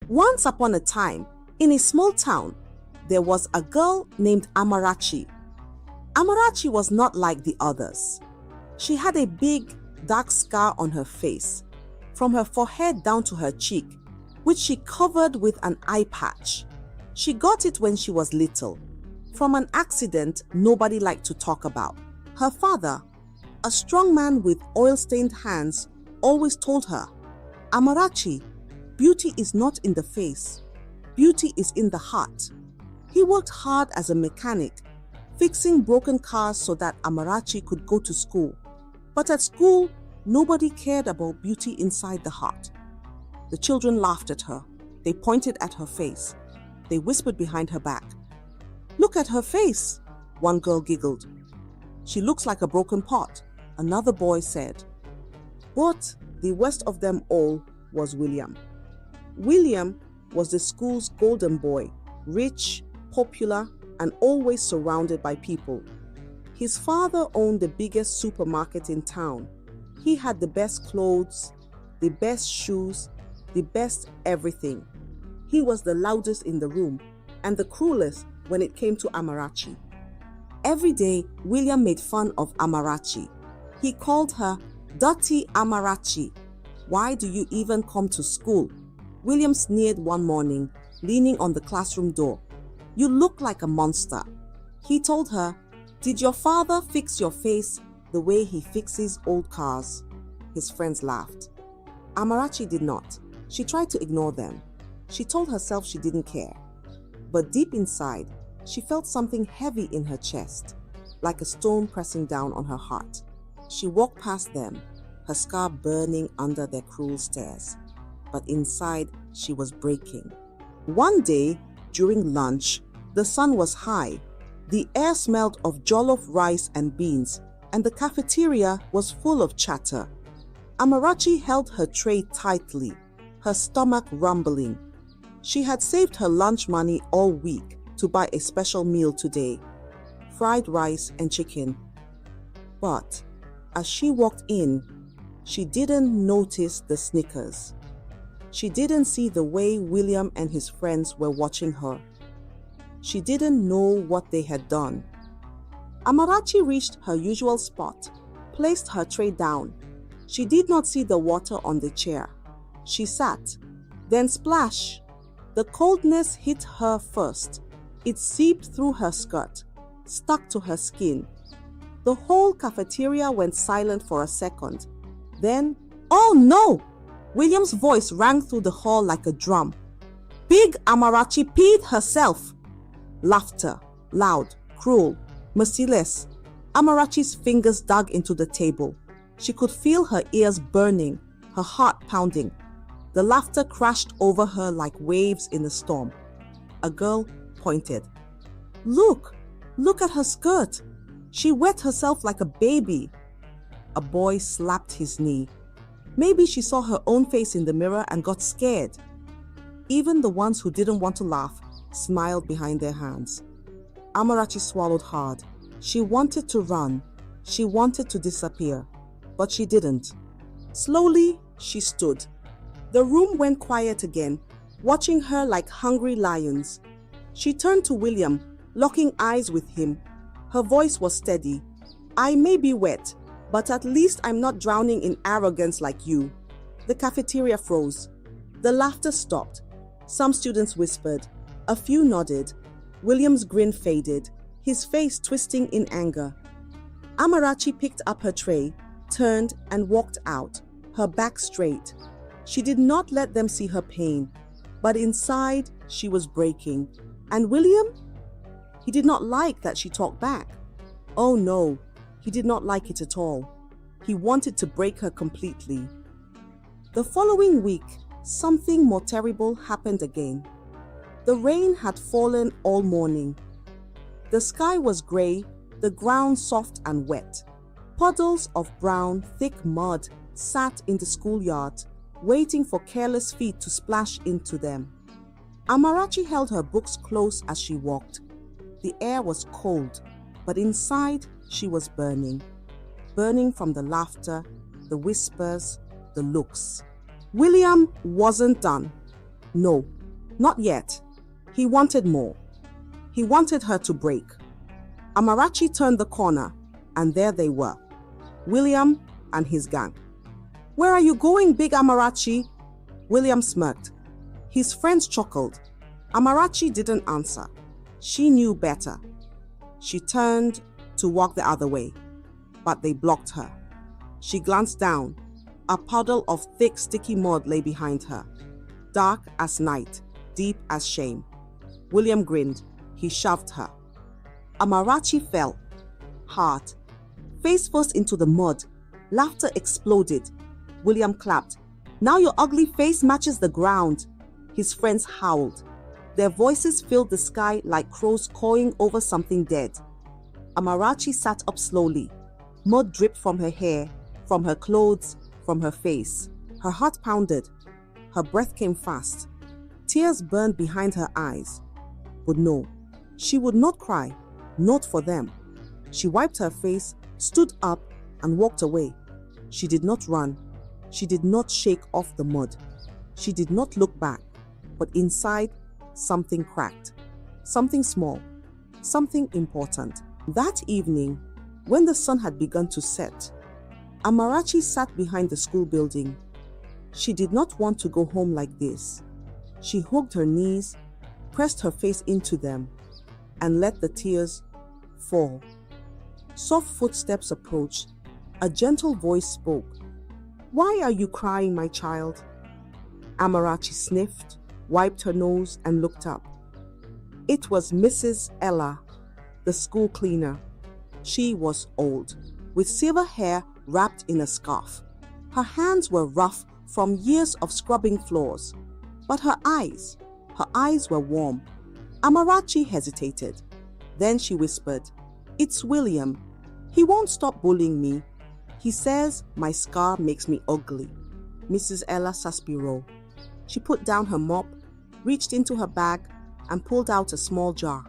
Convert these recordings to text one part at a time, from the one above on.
Once upon a time, in a small town, there was a girl named Amarachi. Amarachi was not like the others. She had a big, dark scar on her face, from her forehead down to her cheek, which she covered with an eye patch. She got it when she was little, from an accident nobody liked to talk about. Her father, a strong man with oil-stained hands, always told her, "Amarachi, beauty is not in the face. Beauty is in the heart." He worked hard as a mechanic, fixing broken cars so that Amarachi could go to school. But at school, nobody cared about beauty inside the heart. The children laughed at her. They pointed at her face. They whispered behind her back. "Look at her face," one girl giggled. "She looks like a broken pot," another boy said. But the worst of them all was William. William was the school's golden boy, rich, popular, and always surrounded by people. His father owned the biggest supermarket in town. He had the best clothes, the best shoes, the best everything. He was the loudest in the room and the cruelest when it came to Amarachi. Every day, William made fun of Amarachi. He called her "Dirty Amarachi. Why do you even come to school?" William sneered one morning, leaning on the classroom door. "You look like a monster." He told her, "Did your father fix your face the way he fixes old cars?" His friends laughed. Amarachi did not. She tried to ignore them. She told herself she didn't care. But deep inside, she felt something heavy in her chest, like a stone pressing down on her heart. She walked past them, her scar burning under their cruel stares. But inside, she was breaking. One day, during lunch, the sun was high. The air smelled of jollof rice and beans, and the cafeteria was full of chatter. Amarachi held her tray tightly, her stomach rumbling. She had saved her lunch money all week to buy a special meal today, fried rice and chicken. But as she walked in, she didn't notice the snickers. She didn't see the way William and his friends were watching her. She didn't know what they had done. Amarachi reached her usual spot, placed her tray down. She did not see the water on the chair. She sat. Then splash! The coldness hit her first. It seeped through her skirt, stuck to her skin. The whole cafeteria went silent for a second. Then, "Oh no!" William's voice rang through the hall like a drum. "Big Amarachi peed herself." Laughter, loud, cruel, merciless. Amarachi's fingers dug into the table. She could feel her ears burning, her heart pounding. The laughter crashed over her like waves in a storm. A girl pointed. Look at her skirt. She wet herself like a baby." A boy slapped his knee. Maybe she saw her own face in the mirror and got scared. Even the ones who didn't want to laugh smiled behind their hands. Amarachi swallowed hard. She wanted to run. She wanted to disappear. But she didn't. Slowly, she stood. The room went quiet again, watching her like hungry lions. She turned to William, locking eyes with him. Her voice was steady. "I may be wet, but at least I'm not drowning in arrogance like you." The cafeteria froze. The laughter stopped. Some students whispered. A few nodded. William's grin faded, his face twisting in anger. Amarachi picked up her tray, turned and walked out, her back straight. She did not let them see her pain, but inside she was breaking. And William? He did not like that she talked back. Oh no, he did not like it at all. He wanted to break her completely. The following week, something more terrible happened again. The rain had fallen all morning. The sky was gray, the ground soft and wet. Puddles of brown, thick mud sat in the schoolyard, waiting for careless feet to splash into them. Amarachi held her books close as she walked. The air was cold, but inside she was burning. Burning from the laughter, the whispers, the looks. William wasn't done. No, Not yet. He wanted more. He wanted her to break. Amarachi turned the corner, and there they were, William and his gang. "Where are you going, Big Amarachi?" William smirked. His friends chuckled. Amarachi didn't answer. She knew better. She turned to walk the other way, but they blocked her. She glanced down. A puddle of thick, sticky mud lay behind her, dark as night, deep as shame. William grinned. He shoved her. Amarachi fell, hard, face first into the mud. Laughter exploded. William clapped. "Now your ugly face matches the ground." His friends howled. Their voices filled the sky like crows cawing over something dead. Amarachi sat up slowly. Mud dripped from her hair, from her clothes, from her face. Her heart pounded. Her breath came fast. Tears burned behind her eyes. But no, she would not cry, not for them. She wiped her face, stood up, and walked away. She did not run. She did not shake off the mud. She did not look back. But inside, something cracked. Something small. Something important. That evening, when the sun had begun to set, Amarachi sat behind the school building. She did not want to go home like this. She hugged her knees, pressed her face into them, and let the tears fall. Soft footsteps approached. A gentle voice spoke. "Why are you crying, my child?" Amarachi sniffed, wiped her nose, and looked up. It was Mrs. Ella, the school cleaner. She was old, with silver hair wrapped in a scarf. Her hands were rough from years of scrubbing floors, but her eyes were warm. Amarachi hesitated. Then she whispered, "It's William. He won't stop bullying me. He says my scar makes me ugly." Mrs. Ella suspiró. She put down her mop, reached into her bag, and pulled out a small jar.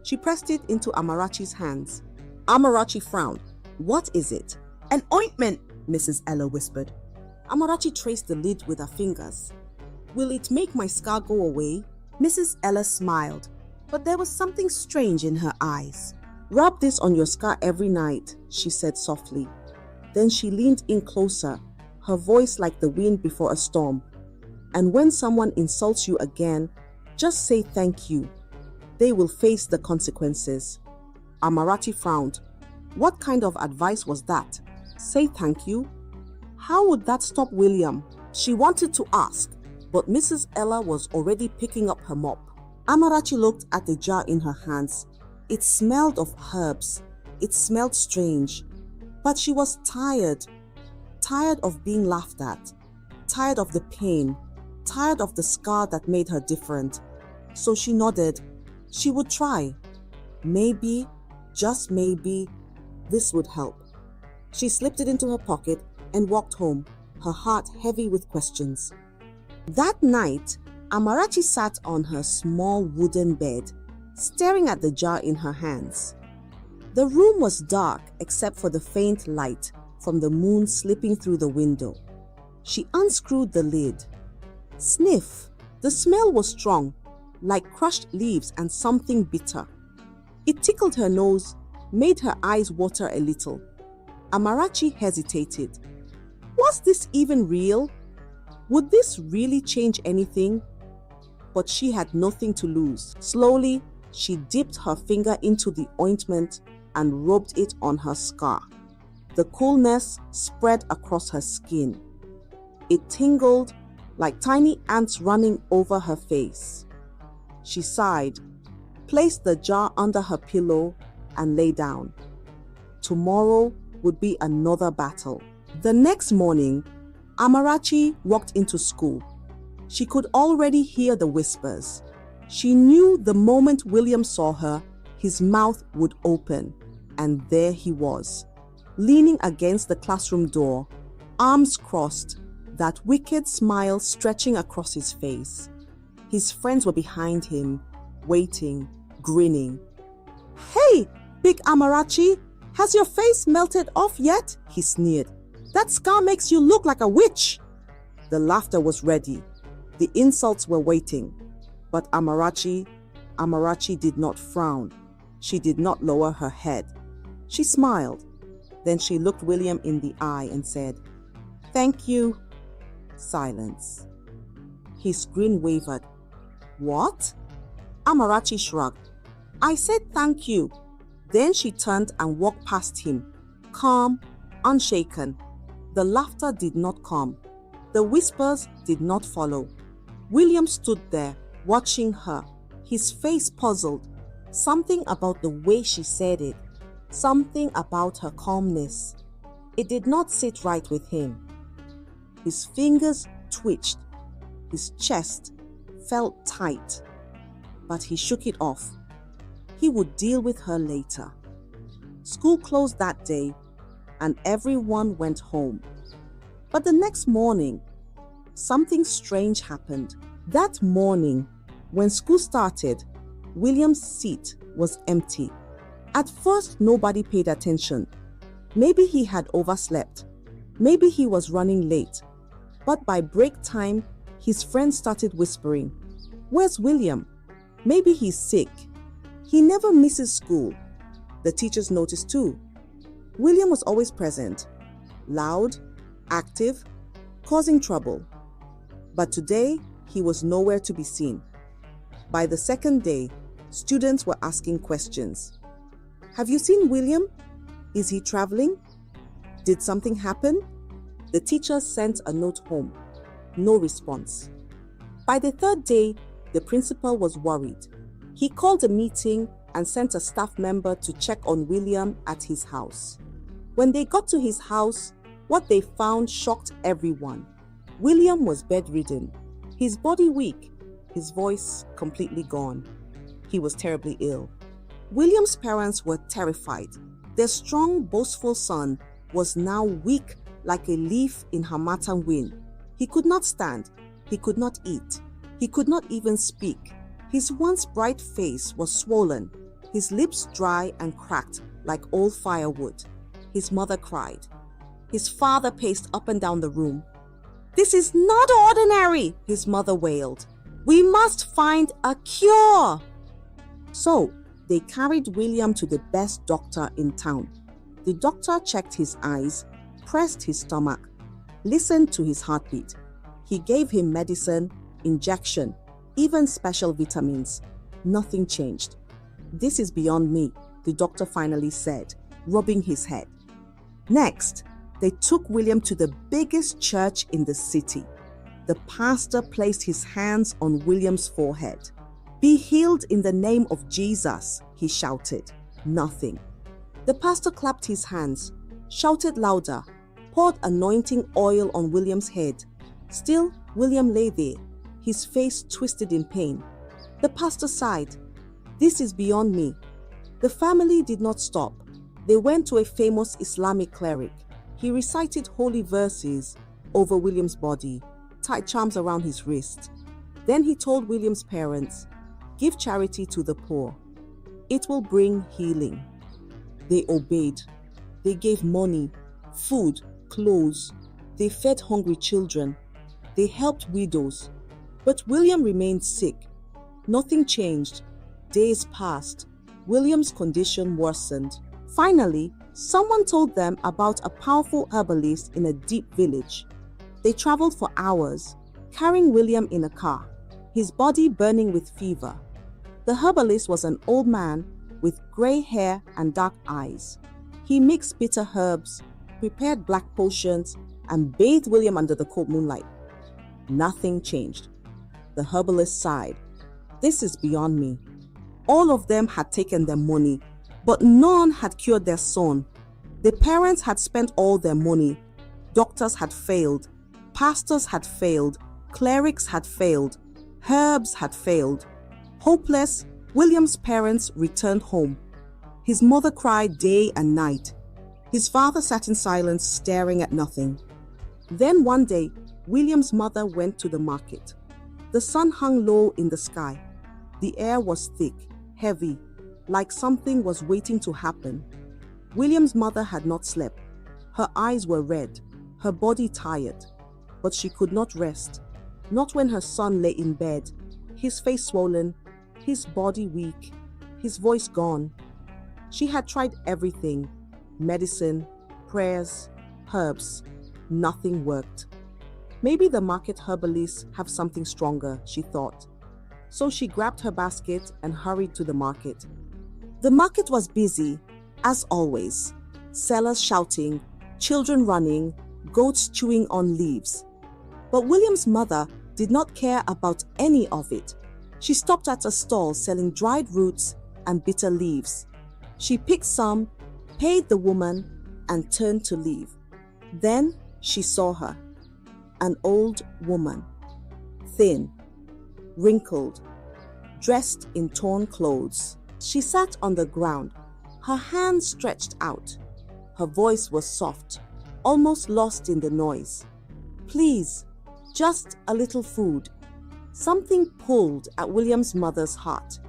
She pressed it into Amarachi's hands. Amarachi frowned. "What is it?" "An ointment," Mrs. Ella whispered. Amarachi traced the lid with her fingers. "Will it make my scar go away?" Mrs. Ella smiled, but there was something strange in her eyes. "Rub this on your scar every night," she said softly. Then she leaned in closer, her voice like the wind before a storm. "And when someone insults you again, just say thank you. They will face the consequences." Amarachi frowned. What kind of advice was that? Say thank you? How would that stop William? She wanted to ask, but Mrs. Ella was already picking up her mop. Amarachi looked at the jar in her hands. It smelled of herbs. It smelled strange. But she was tired. Tired of being laughed at. Tired of the pain. Tired of the scar that made her different. So she nodded. She would try. Maybe, just maybe, this would help. She slipped it into her pocket and walked home, her heart heavy with questions. That night, Amarachi sat on her small wooden bed, staring at the jar in her hands. The room was dark except for the faint light from the moon slipping through the window. She unscrewed the lid. Sniff! The smell was strong, like crushed leaves and something bitter. It tickled her nose, made her eyes water a little. Amarachi hesitated. Was this even real? Would this really change anything? But she had nothing to lose. Slowly, she dipped her finger into the ointment and rubbed it on her scar. The coolness spread across her skin. It tingled like tiny ants running over her face. She sighed, placed the jar under her pillow, and lay down. Tomorrow would be another battle. The next morning, Amarachi walked into school. She could already hear the whispers. She knew the moment William saw her, his mouth would open. And there he was, leaning against the classroom door, arms crossed, that wicked smile stretching across his face. His friends were behind him, waiting, grinning. "Hey, Big Amarachi, has your face melted off yet?" he sneered. "That scar makes you look like a witch." The laughter was ready. The insults were waiting. But Amarachi did not frown. She did not lower her head. She smiled. Then she looked William in the eye and said, "Thank you." Silence. His grin wavered. "What?" Amarachi shrugged. "I said thank you." Then she turned and walked past him, calm, unshaken. The laughter did not come. The whispers did not follow. William stood there, watching her, his face puzzled. Something about the way she said it, something about her calmness. It did not sit right with him. His fingers twitched. His chest felt tight. But he shook it off. He would deal with her later. School closed that day, and everyone went home. But the next morning, something strange happened. That morning, when school started, William's seat was empty. At first, nobody paid attention. Maybe he had overslept. Maybe he was running late. But by break time, his friends started whispering, "Where's William? Maybe he's sick." He never misses school. The teachers noticed too. William was always present, loud, active, causing trouble. But today, he was nowhere to be seen. By the second day, students were asking questions. "Have you seen William? Is he traveling? Did something happen?" The teacher sent a note home. No response. By the third day, the principal was worried. He called a meeting and sent a staff member to check on William at his house. When they got to his house, what they found shocked everyone. William was bedridden, his body weak, his voice completely gone. He was terribly ill. William's parents were terrified. Their strong, boastful son was now weak like a leaf in harmattan wind. He could not stand. He could not eat. He could not even speak. His once bright face was swollen, his lips dry and cracked like old firewood. His mother cried. His father paced up and down the room. "This is not ordinary," his mother wailed. "We must find a cure." So, they carried William to the best doctor in town. The doctor checked his eyes, pressed his stomach, listened to his heartbeat. He gave him medicine, injection, even special vitamins. Nothing changed. "This is beyond me," the doctor finally said, rubbing his head. Next, they took William to the biggest church in the city. The pastor placed his hands on William's forehead. "Be healed in the name of Jesus," he shouted. Nothing. The pastor clapped his hands, shouted louder, poured anointing oil on William's head. Still, William lay there, his face twisted in pain. The pastor sighed. "This is beyond me." The family did not stop. They went to a famous Islamic cleric. He recited holy verses over William's body, tied charms around his wrist. Then he told William's parents, "Give charity to the poor. It will bring healing." They obeyed. They gave money, food, clothes. They fed hungry children. They helped widows. But William remained sick. Nothing changed. Days passed. William's condition worsened. Finally, someone told them about a powerful herbalist in a deep village. They traveled for hours, carrying William in a car, his body burning with fever. The herbalist was an old man with gray hair and dark eyes. He mixed bitter herbs, prepared black potions, and bathed William under the cold moonlight. Nothing changed. The herbalist sighed. "This is beyond me." All of them had taken their money, but none had cured their son. The parents had spent all their money. Doctors had failed. Pastors had failed. Clerics had failed. Herbs had failed. Hopeless, William's parents returned home. His mother cried day and night. His father sat in silence, staring at nothing. Then one day, William's mother went to the market. The sun hung low in the sky. The air was thick, heavy, like something was waiting to happen. William's mother had not slept. Her eyes were red, her body tired, but she could not rest. Not when her son lay in bed, his face swollen, his body weak, his voice gone. She had tried everything: medicine, prayers, herbs. Nothing worked. Maybe the market herbalists have something stronger, she thought. So she grabbed her basket and hurried to the market. The market was busy, as always. Sellers shouting, children running, goats chewing on leaves. But William's mother did not care about any of it. She stopped at a stall selling dried roots and bitter leaves. She picked some, paid the woman, and turned to leave. Then she saw her, an old woman, thin, wrinkled, dressed in torn clothes. She sat on the ground, her hands stretched out. Her voice was soft, almost lost in the noise. Please, just a little food. Something pulled at William's mother's heart.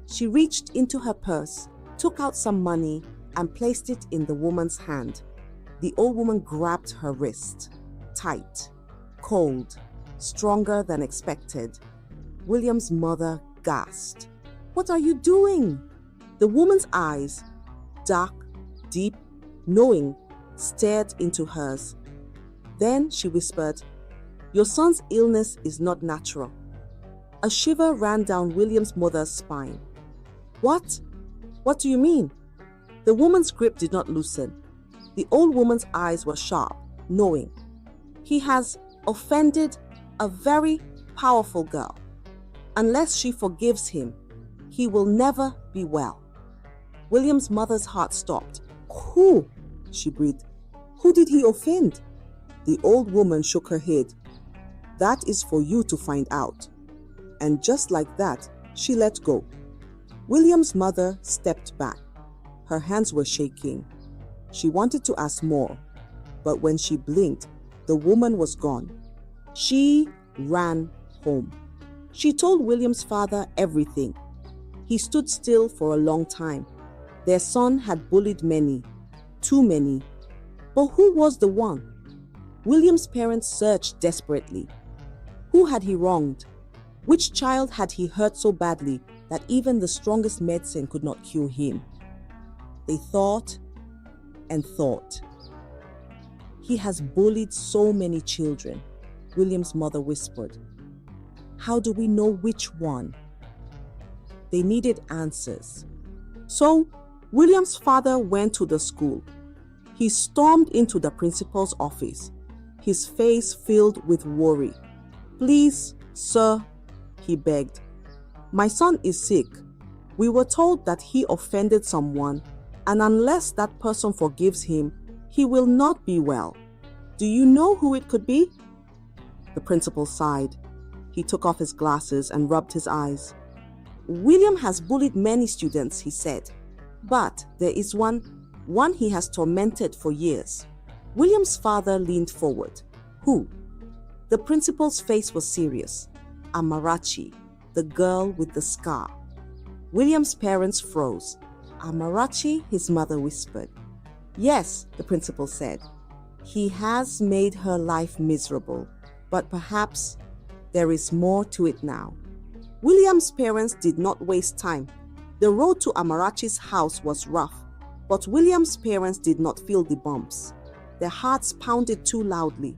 She reached into her purse, took out some money, and placed it in the woman's hand. The old woman grabbed her wrist, tight, cold, stronger than expected. William's mother gasped. What are you doing? The woman's eyes, dark, deep, knowing, stared into hers. Then she whispered, your son's illness is not natural. A shiver ran down William's mother's spine. What? What do you mean? The woman's grip did not loosen. The old woman's eyes were sharp, knowing. He has offended a very powerful girl. Unless she forgives him, he will never be well. William's mother's heart stopped. Who? She breathed. Who did he offend? The old woman shook her head. That is for you to find out. And just like that, she let go. William's mother stepped back. Her hands were shaking. She wanted to ask more, but when she blinked, the woman was gone. She ran home. She told William's father everything. He stood still for a long time. Their son had bullied many, too many. But who was the one? William's parents searched desperately. Who had he wronged? Which child had he hurt so badly that even the strongest medicine could not cure him? They thought and thought. He has bullied so many children, William's mother whispered. How do we know which one? They needed answers. So, William's father went to the school. He stormed into the principal's office, his face filled with worry. Please, sir, he begged. My son is sick. We were told that he offended someone, and unless that person forgives him, he will not be well. Do you know who it could be? The principal sighed. He took off his glasses and rubbed his eyes. William has bullied many students, he said, but there is one he has tormented for years. William's father leaned forward. Who? The principal's face was serious. Amarachi, the girl with the scar. William's parents froze. Amarachi, his mother whispered. Yes, the principal said. He has made her life miserable, but perhaps there is more to it now. William's parents did not waste time. The road to Amarachi's house was rough, but William's parents did not feel the bumps. Their hearts pounded too loudly.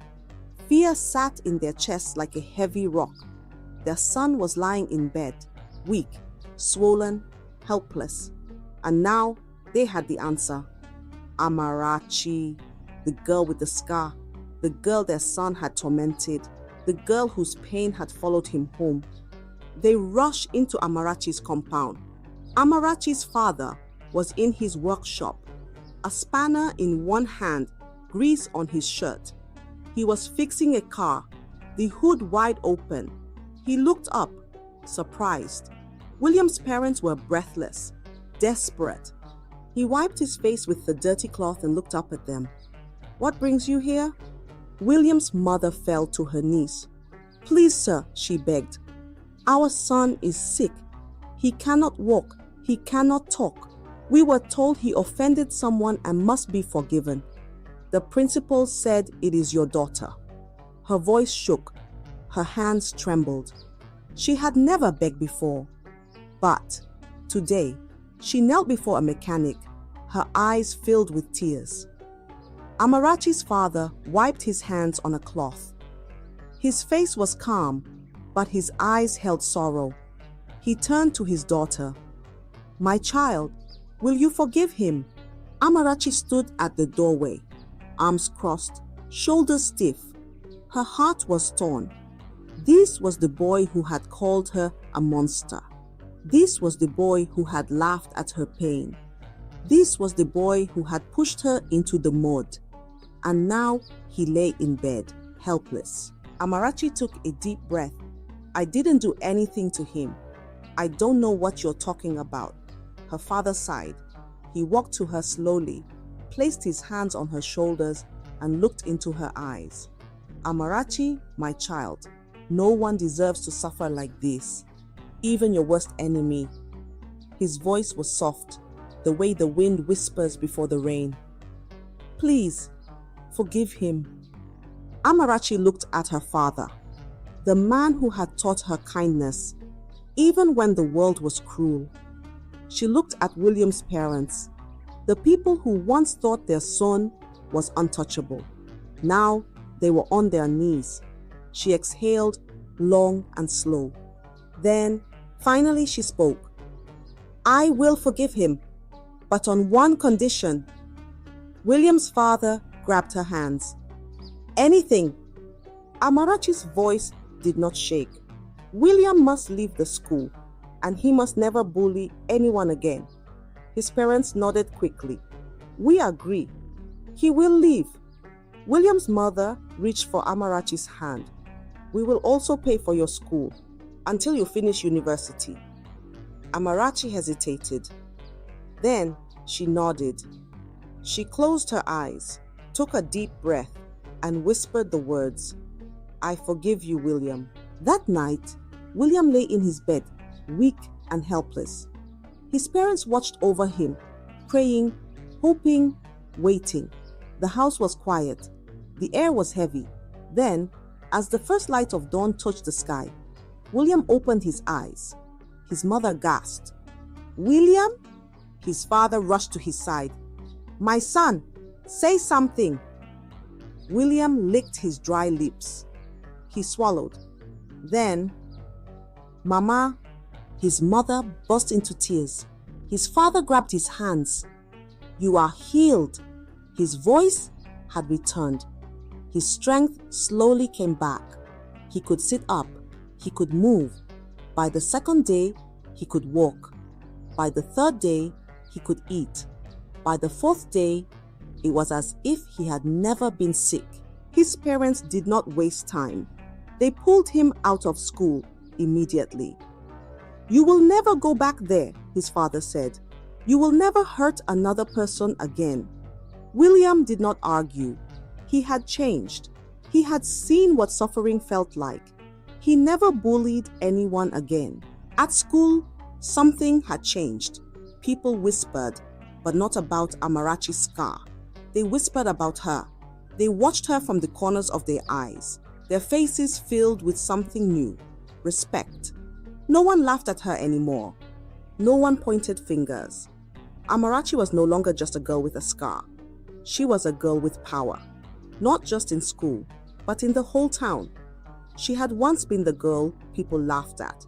Fear sat in their chests like a heavy rock. Their son was lying in bed, weak, swollen, helpless. And now they had the answer. Amarachi, the girl with the scar, the girl their son had tormented, the girl whose pain had followed him home. They rushed into Amarachi's compound. Amarachi's father was in his workshop, a spanner in one hand, grease on his shirt. He was fixing a car, the hood wide open. He looked up, surprised. William's parents were breathless, desperate. He wiped his face with the dirty cloth and looked up at them. What brings you here? William's mother fell to her knees. Please, sir, she begged. Our son is sick. He cannot walk. He cannot talk. We were told he offended someone and must be forgiven. The principal said it is your daughter. Her voice shook. Her hands trembled. She had never begged before, but today she knelt before a mechanic, her eyes filled with tears. Amarachi's father wiped his hands on a cloth. His face was calm, but his eyes held sorrow. He turned to his daughter. "My child, will you forgive him?" Amarachi stood at the doorway, arms crossed, shoulders stiff. Her heart was torn. This was the boy who had called her a monster. This was the boy who had laughed at her pain. This was the boy who had pushed her into the mud. And now he lay in bed, helpless. Amarachi took a deep breath. "I didn't do anything to him. I don't know what you're talking about." Her father sighed. He walked to her slowly, placed his hands on her shoulders, and looked into her eyes. "Amarachi, my child, no one deserves to suffer like this, even your worst enemy." His voice was soft, the way the wind whispers before the rain. "Please, forgive him." Amarachi looked at her father, the man who had taught her kindness, even when the world was cruel. She looked at William's parents, the people who once thought their son was untouchable. Now they were on their knees. She exhaled, long and slow. Then, finally she spoke. "I will forgive him, but on one condition." William's father grabbed her hands. "Anything." Amarachi's voice did not shake. "William must leave the school, and he must never bully anyone again." His parents nodded quickly. "We agree. He will leave." William's mother reached for Amarachi's hand. "We will also pay for your school until you finish university." Amarachi hesitated. Then she nodded. She closed her eyes, took a deep breath, and whispered the words, "I forgive you, William." That night, William lay in his bed, weak and helpless. His parents watched over him, praying, hoping, waiting. The house was quiet. The air was heavy. Then, as the first light of dawn touched the sky, William opened his eyes. His mother gasped. "William?" His father rushed to his side. "My son, say something." William licked his dry lips. He swallowed. Then, "Mama," his mother burst into tears. His father grabbed his hands. "You are healed." His voice had returned. His strength slowly came back. He could sit up. He could move. By the second day, he could walk. By the third day, he could eat. By the fourth day, it was as if he had never been sick. His parents did not waste time. They pulled him out of school immediately. "You will never go back there," his father said. "You will never hurt another person again." William did not argue. He had changed. He had seen what suffering felt like. He never bullied anyone again. At school, something had changed. People whispered, but not about Amarachi's scar. They whispered about her. They watched her from the corners of their eyes, their faces filled with something new, respect. No one laughed at her anymore. No one pointed fingers. Amarachi was no longer just a girl with a scar. She was a girl with power, not just in school, but in the whole town. She had once been the girl people laughed at.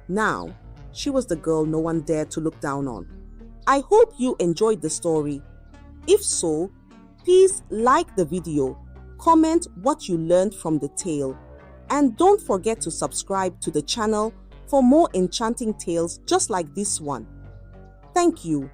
Now, she was the girl no one dared to look down on. I hope you enjoyed the story. If so, please like the video, comment what you learned from the tale, and don't forget to subscribe to the channel for more enchanting tales just like this one. Thank you.